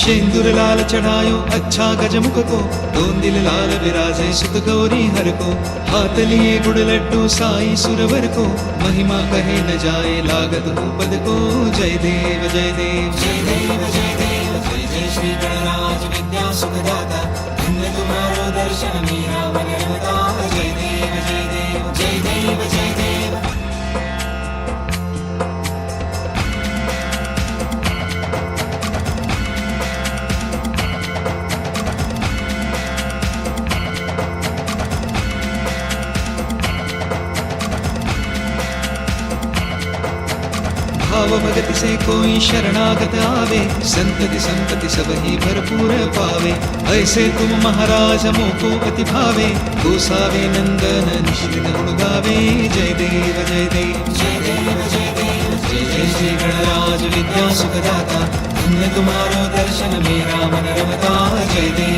शेंदूर लाल चढ़ायो अच्छा गजमुख को, दोन दिल लाल विराजे सुत गौरी हर को। हाथ लिए गुड़ लड्डू साई सुरवर को, महिमा कहे न जाए लागत हो पद को। जय देव जय देव जय देव जय देव, जय जय श्री गणराज विद्या सुखदाता। धन्य तुम्हारो दर्शन मेरा मन रमता। जय देव जय देव जय देव जय देव। भाव भगति से कोई शरणागत आवे, संतति संपत्ति सब ही भरपूर पावे। ऐसे तुम महाराज मोको अति भावे, गोसावे नंदन निशिदिन गुण गावे। जय देव जय देव जय देव जय देव, जय जय श्री गणराज विद्या सुखदाता। धन्य तुम्हारो दर्शन मेरा मन रमता। जय देव